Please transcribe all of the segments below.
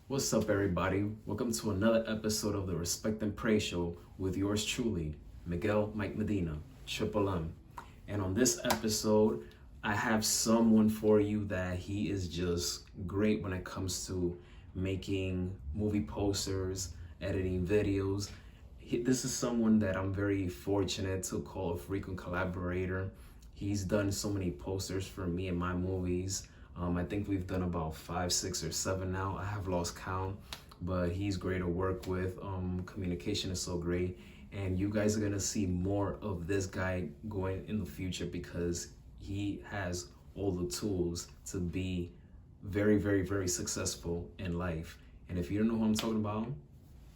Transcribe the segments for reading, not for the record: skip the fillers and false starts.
What's up, everybody? Welcome to another episode of the Respect and Pray Show with yours truly, Miguel Mike Medina, Triple M. And on this episode, I have someone for you that he is just great when it comes to making movie posters, editing videos. This is someone that I'm very fortunate to call a frequent collaborator. He's done so many posters for me and my movies. I think we've done about 5, 6, or 7 now. I have lost count, but he's great to work with. Communication is so great. And you guys are going to see more of this guy going in the future because he has all the tools to be very, very, very successful in life. And if you don't know who I'm talking about,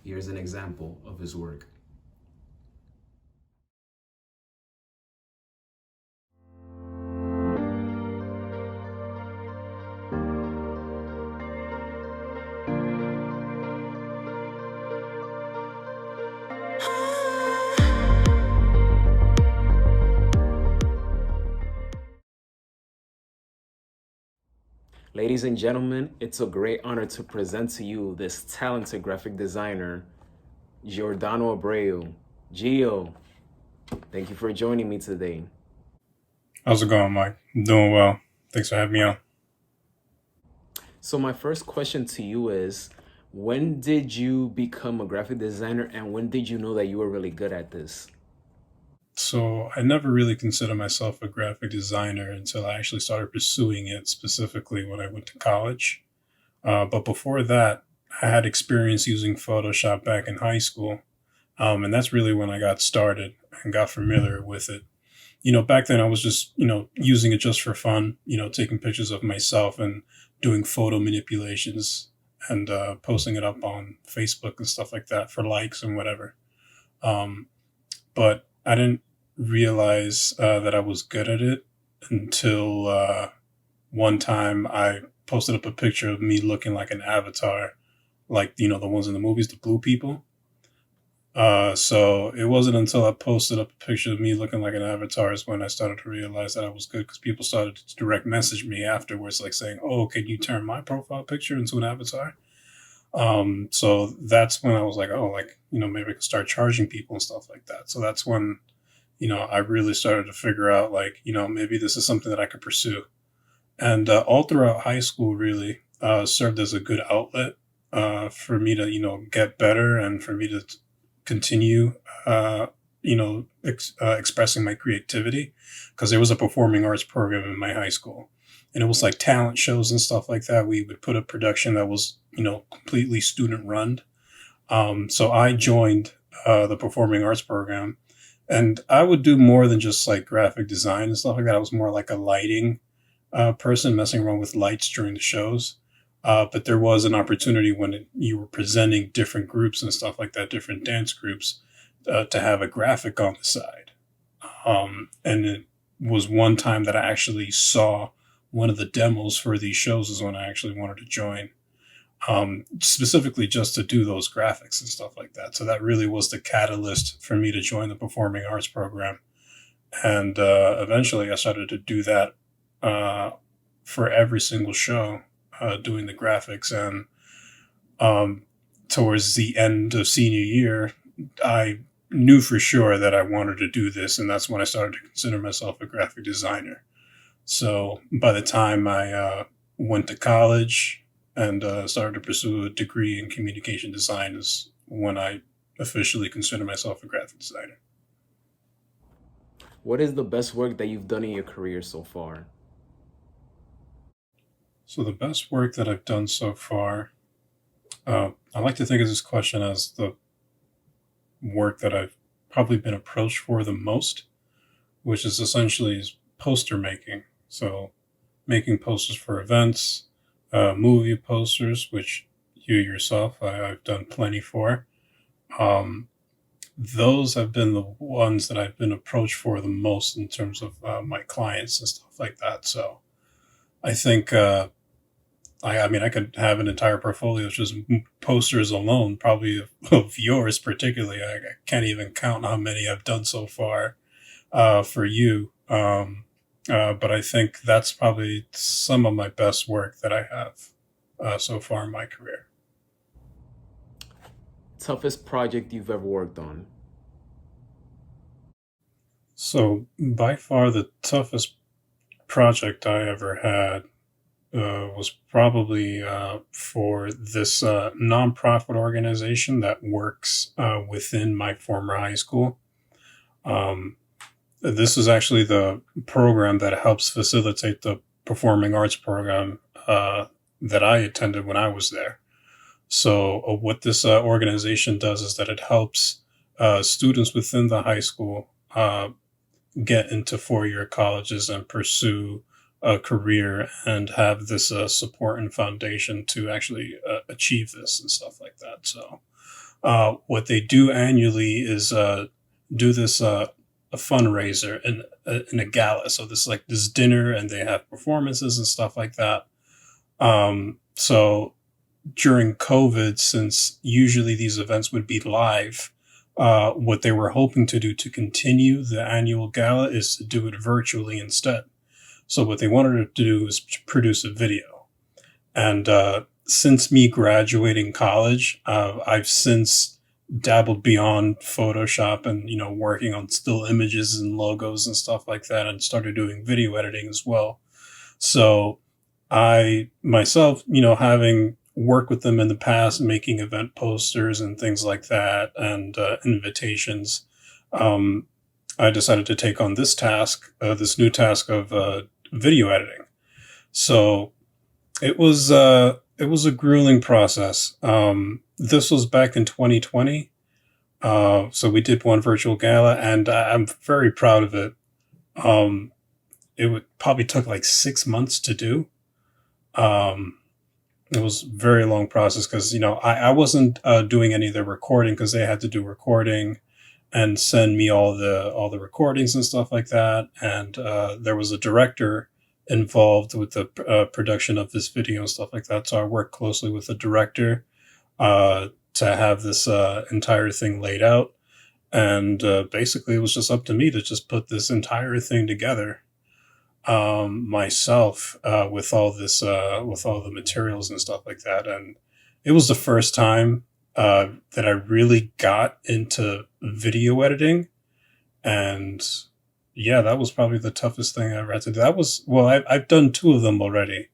here's an example of his work. Ladies and gentlemen, it's a great honor to present to you this talented graphic designer, Geordano Abreu. Gio, thank you for joining me today. How's it going, Mike? I'm doing well. Thanks for having me on. So my first question to you is, when did you become a graphic designer and when did you know that you were really good at this? So I never really considered myself a graphic designer until I actually started pursuing it specifically when I went to college. But before that, I had experience using Photoshop back in high school. And that's really when I got started and got familiar with it. Back then I was just, using it just for fun, taking pictures of myself and doing photo manipulations and posting it up on Facebook and stuff like that for likes and whatever. But I didn't realize that I was good at it until one time I posted up a picture of me looking like an avatar, like, the ones in the movies, the blue people. So it wasn't until I posted up a picture of me looking like an avatar is when I started to realize that I was good because people started to direct message me afterwards, like saying, "Oh, can you turn my profile picture into an avatar?" So that's when I was like, "Oh, maybe I could start charging people and stuff like that." So that's when, I really started to figure out like, maybe this is something that I could pursue. And all throughout high school really served as a good outlet for me to, get better and for me to continue, expressing my creativity because there was a performing arts program in my high school. And it was like talent shows and stuff like that. We would put a production that was, completely student run. So I joined the performing arts program and I would do more than just like graphic design and stuff like that. I was more like a lighting person messing around with lights during the shows. But there was an opportunity when you were presenting different groups and stuff like that, different dance groups, to have a graphic on the side. And it was one time that I actually saw one of the demos for these shows is when I actually wanted to join, specifically just to do those graphics and stuff like that. So that really was the catalyst for me to join the performing arts program. And eventually I started to do that for every single show, doing the graphics. And towards the end of senior year, I knew for sure that I wanted to do this. And that's when I started to consider myself a graphic designer. So by the time I went to college and started to pursue a degree in communication design is when I officially consider myself a graphic designer. What is the best work that you've done in your career so far? So the best work that I've done so far, I like to think of this question as the work that I've probably been approached for the most, which is essentially poster making. So making posters for events, movie posters, which you yourself, I've done plenty for. Um, those have been the ones that I've been approached for the most in terms of my clients and stuff like that. So I think I mean, I could have an entire portfolio of just posters alone, probably of yours particularly. I can't even count how many I've done so far for you. But I think that's probably some of my best work that I have so far in my career. Toughest project you've ever worked on? So by far the toughest project I ever had was probably for this nonprofit organization that works within my former high school. Um, this is actually the program that helps facilitate the performing arts program that I attended when I was there. So, what this organization does is that it helps students within the high school get into four-year colleges and pursue a career and have this support and foundation to actually achieve this and stuff like that. So, what they do annually is do this a fundraiser and in a gala. So this like this dinner, and they have performances and stuff like that. So during COVID, since usually these events would be live, what they were hoping to do to continue the annual gala is to do it virtually instead. So what they wanted to do is produce a video. And since me graduating college, I've since dabbled beyond Photoshop and working on still images and logos and stuff like that, and started doing video editing as well. So I myself, having worked with them in the past, making event posters and things like that, and invitations, um, I decided to take on this new task of video editing. So it was a grueling process. This was back in 2020. So we did one virtual gala, and I'm very proud of it. Um, probably took like 6 months to do. Um, it was a very long process because I wasn't doing any of the recording because they had to do recording and send me all the recordings and stuff like that. And there was a director involved with the production of this video and stuff like that. So I worked closely with the director to have this entire thing laid out. And basically, it was just up to me to just put this entire thing together myself with all the materials and stuff like that. And it was the first time that I really got into video editing. And yeah, that was probably the toughest thing I ever had to do. That was, well, I've done two of them already.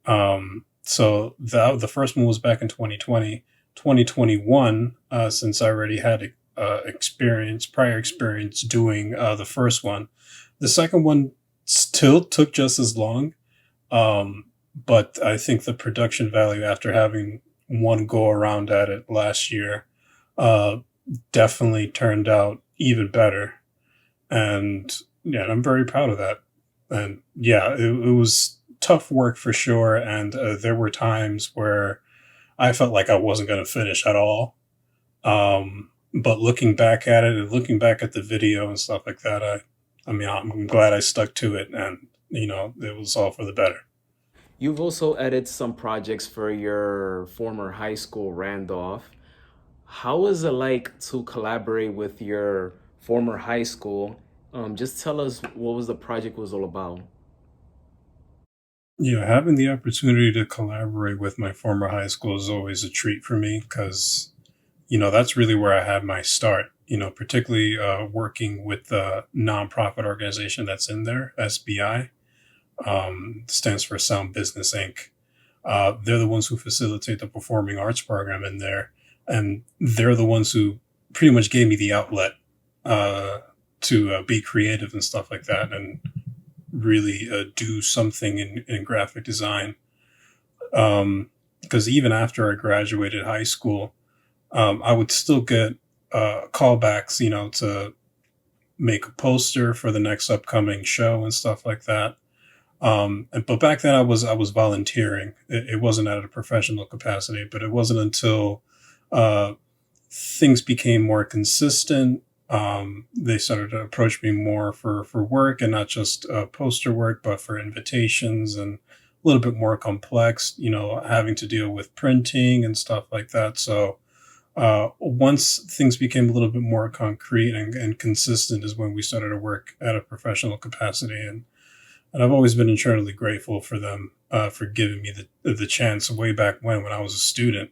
So the first one was back in 2020. 2021, since I already had prior experience doing the first one. The second one still took just as long, but I think the production value after having one go around at it last year uh, definitely turned out even better. And yeah, I'm very proud of that. And yeah, it was tough work for sure. And there were times where I felt like I wasn't going to finish at all. But looking back at it and looking back at the video and stuff like that, I mean, I'm glad I stuck to it, and it was all for the better. You've also edited some projects for your former high school, Randolph. How is it like to collaborate with your former high school? Just tell us what was the project was all about. Having the opportunity to collaborate with my former high school is always a treat for me because that's really where I had my start. Particularly working with the nonprofit organization that's in there, SBI, stands for Sound Business Inc. They're the ones who facilitate the performing arts program in there, and they're the ones who pretty much gave me the outlet uh, to be creative and stuff like that, and really do something in graphic design. Because even after I graduated high school, I would still get callbacks, to make a poster for the next upcoming show and stuff like that. But back then I was volunteering. It wasn't at a professional capacity, but it wasn't until uh, things became more consistent. They started to approach me more for work, and not just poster work, but for invitations and little bit more complex, having to deal with printing and stuff like that. So once things became a little bit more concrete and consistent is when we started to work at a professional capacity. And I've always been eternally grateful for them for giving me the chance way back when I was a student,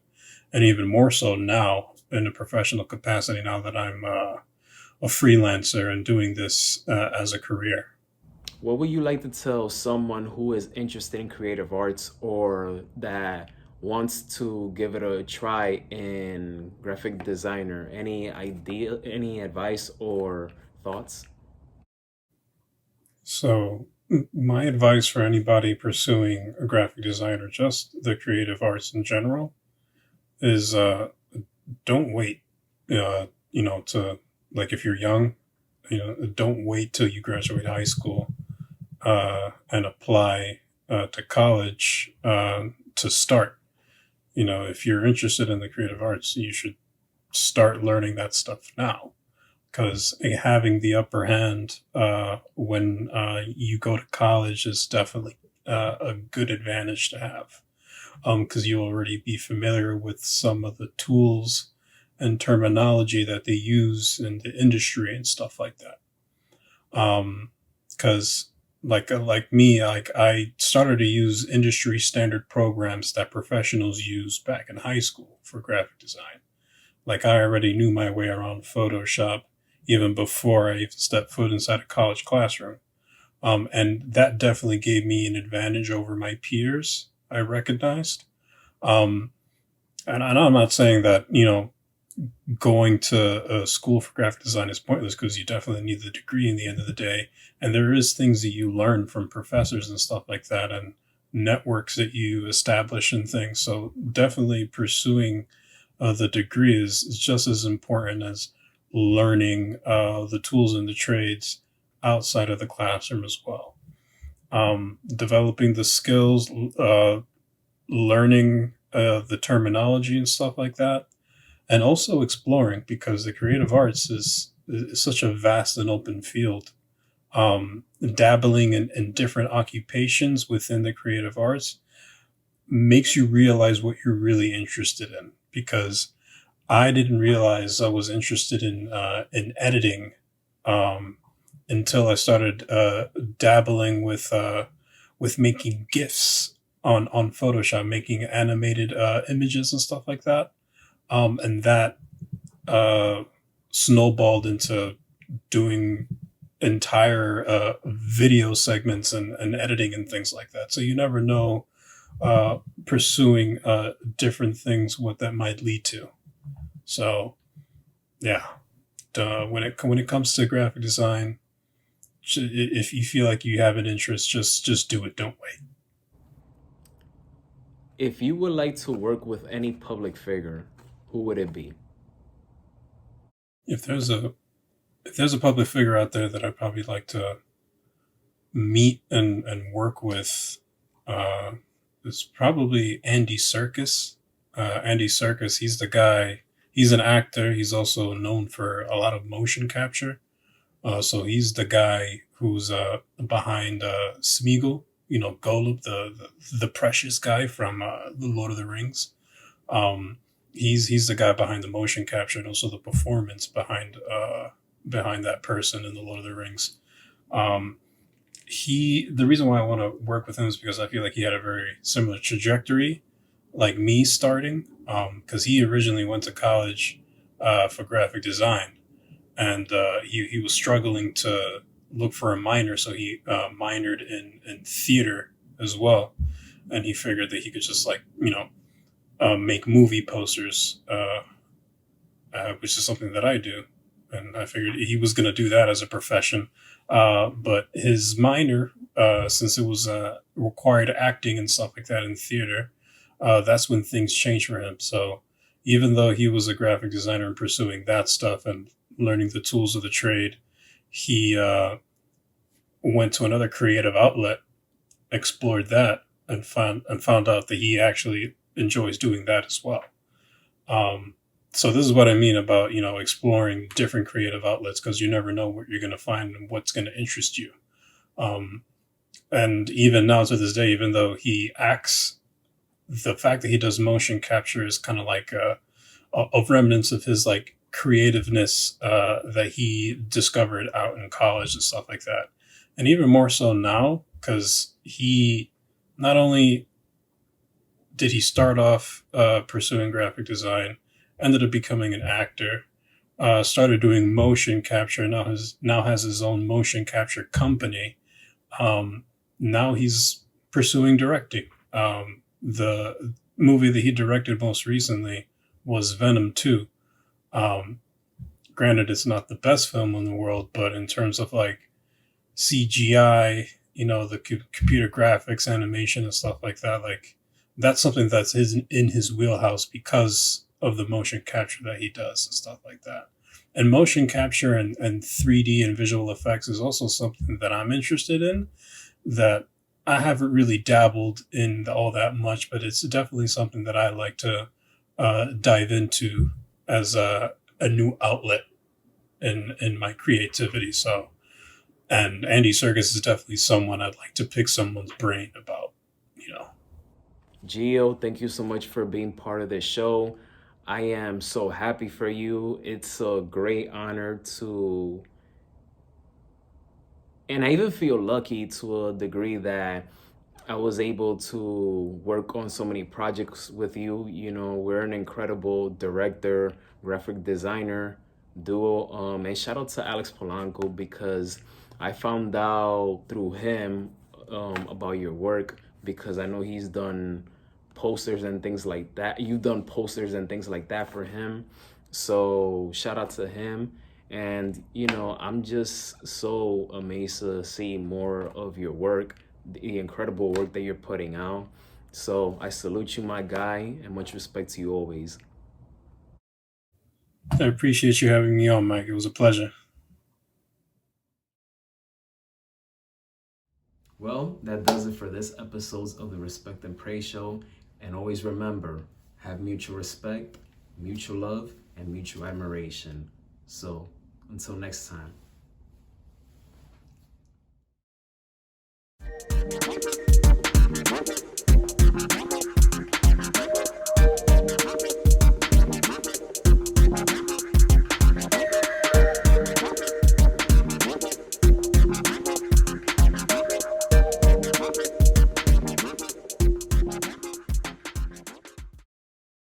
and even more so now in a professional capacity now that I'm a freelancer and doing this as a career. What would you like to tell someone who is interested in creative arts or that wants to give it a try in graphic designer? Any idea, any advice or thoughts? So, my advice for anybody pursuing a graphic design or just the creative arts in general is don't wait, to like if you're young, don't wait till you graduate high school and apply to college to start. If you're interested in the creative arts, you should start learning that stuff now because having the upper hand when you go to college is definitely a good advantage to have because you'll already be familiar with some of the tools and terminology that they use in the industry and stuff like that. Because like me, like I started to use industry standard programs that professionals use back in high school for graphic design. Like I already knew my way around Photoshop even before I even stepped foot inside a college classroom. And that definitely gave me an advantage over my peers, I recognized. Um, and I'm not saying that, going to a school for graphic design is pointless because you definitely need the degree in the end of the day. And there is things that you learn from professors and stuff like that and networks that you establish and things. So definitely pursuing the degree is just as important as learning the tools and the trades outside of the classroom as well. Developing the skills, learning the terminology and stuff like that, and also exploring because the creative arts is such a vast and open field. Dabbling in different occupations within the creative arts makes you realize what you're really interested in because I didn't realize I was interested in editing um, until I started dabbling with making GIFs on Photoshop, making animated images and stuff like that. And that uh, snowballed into doing entire video segments and editing and things like that. So you never know pursuing different things what that might lead to. So yeah, when it comes to graphic design, if you feel like you have an interest, just do it. Don't wait. If you would like to work with any public figure, who would it be? If there's a public figure out there that I'd probably like to meet and work with, uh, it's probably Andy Serkis. Andy Serkis, he's the guy. He's an actor. He's also known for a lot of motion capture. So he's the guy who's behind Smeagol, Golub, the precious guy from the Lord of the Rings. Um, he's the guy behind the motion capture and also the performance behind that person in the Lord of the Rings. Um, the reason why I want to work with him is because I feel like he had a very similar trajectory, like me starting. Because he originally went to college for graphic design, and he was struggling to look for a minor, so he minored in theater as well, and he figured that he could just make movie posters, which is something that I do, and I figured he was going to do that as a profession. But his minor, since it was required acting and stuff like that in theater, that's when things changed for him. So even though he was a graphic designer and pursuing that stuff and learning the tools of the trade, he went to another creative outlet, explored that, and found out that he actually enjoys doing that as well. Um, so this is what I mean about exploring different creative outlets because you never know what you're going to find and what's going to interest you. Um, And even now to this day, even though he acts, the fact that he does motion capture is kind of like a remnants of his like creativeness that he discovered out in college and stuff like that. And even more so now, because he not only did he start off pursuing graphic design, ended up becoming an actor, started doing motion capture, now has his own motion capture company. Um, Now he's pursuing directing. The movie that he directed most recently was Venom 2. Um, Granted, it's not the best film in the world, but in terms of like CGI, the computer graphics, animation, and stuff like that, like that's something that's in his wheelhouse because of the motion capture that he does and stuff like that. And motion capture and 3D and visual effects is also something that I'm interested in, that I haven't really dabbled in all that much, but it's definitely something that I like to dive into as a new outlet in my creativity. So, and Andy Serkis is definitely someone I'd like to pick someone's brain about, you know. Gio, thank you so much for being part of this show. I am so happy for you. It's a great honor to, and I even feel lucky to a degree that I was able to work on so many projects with you. You know, we're an incredible director, graphic designer duo. And shout out to Alex Polanco because I found out through him about your work because I know he's done posters and things like that. You've done posters and things like that for him. So shout out to him. And, I'm just so amazed to see more of your work, the incredible work that you're putting out. So I salute you, my guy, and much respect to you always. I appreciate you having me on, Mike. It was a pleasure. Well, that does it for this episode of the Respect and Pray Show. And always remember, have mutual respect, mutual love, and mutual admiration. So until next time.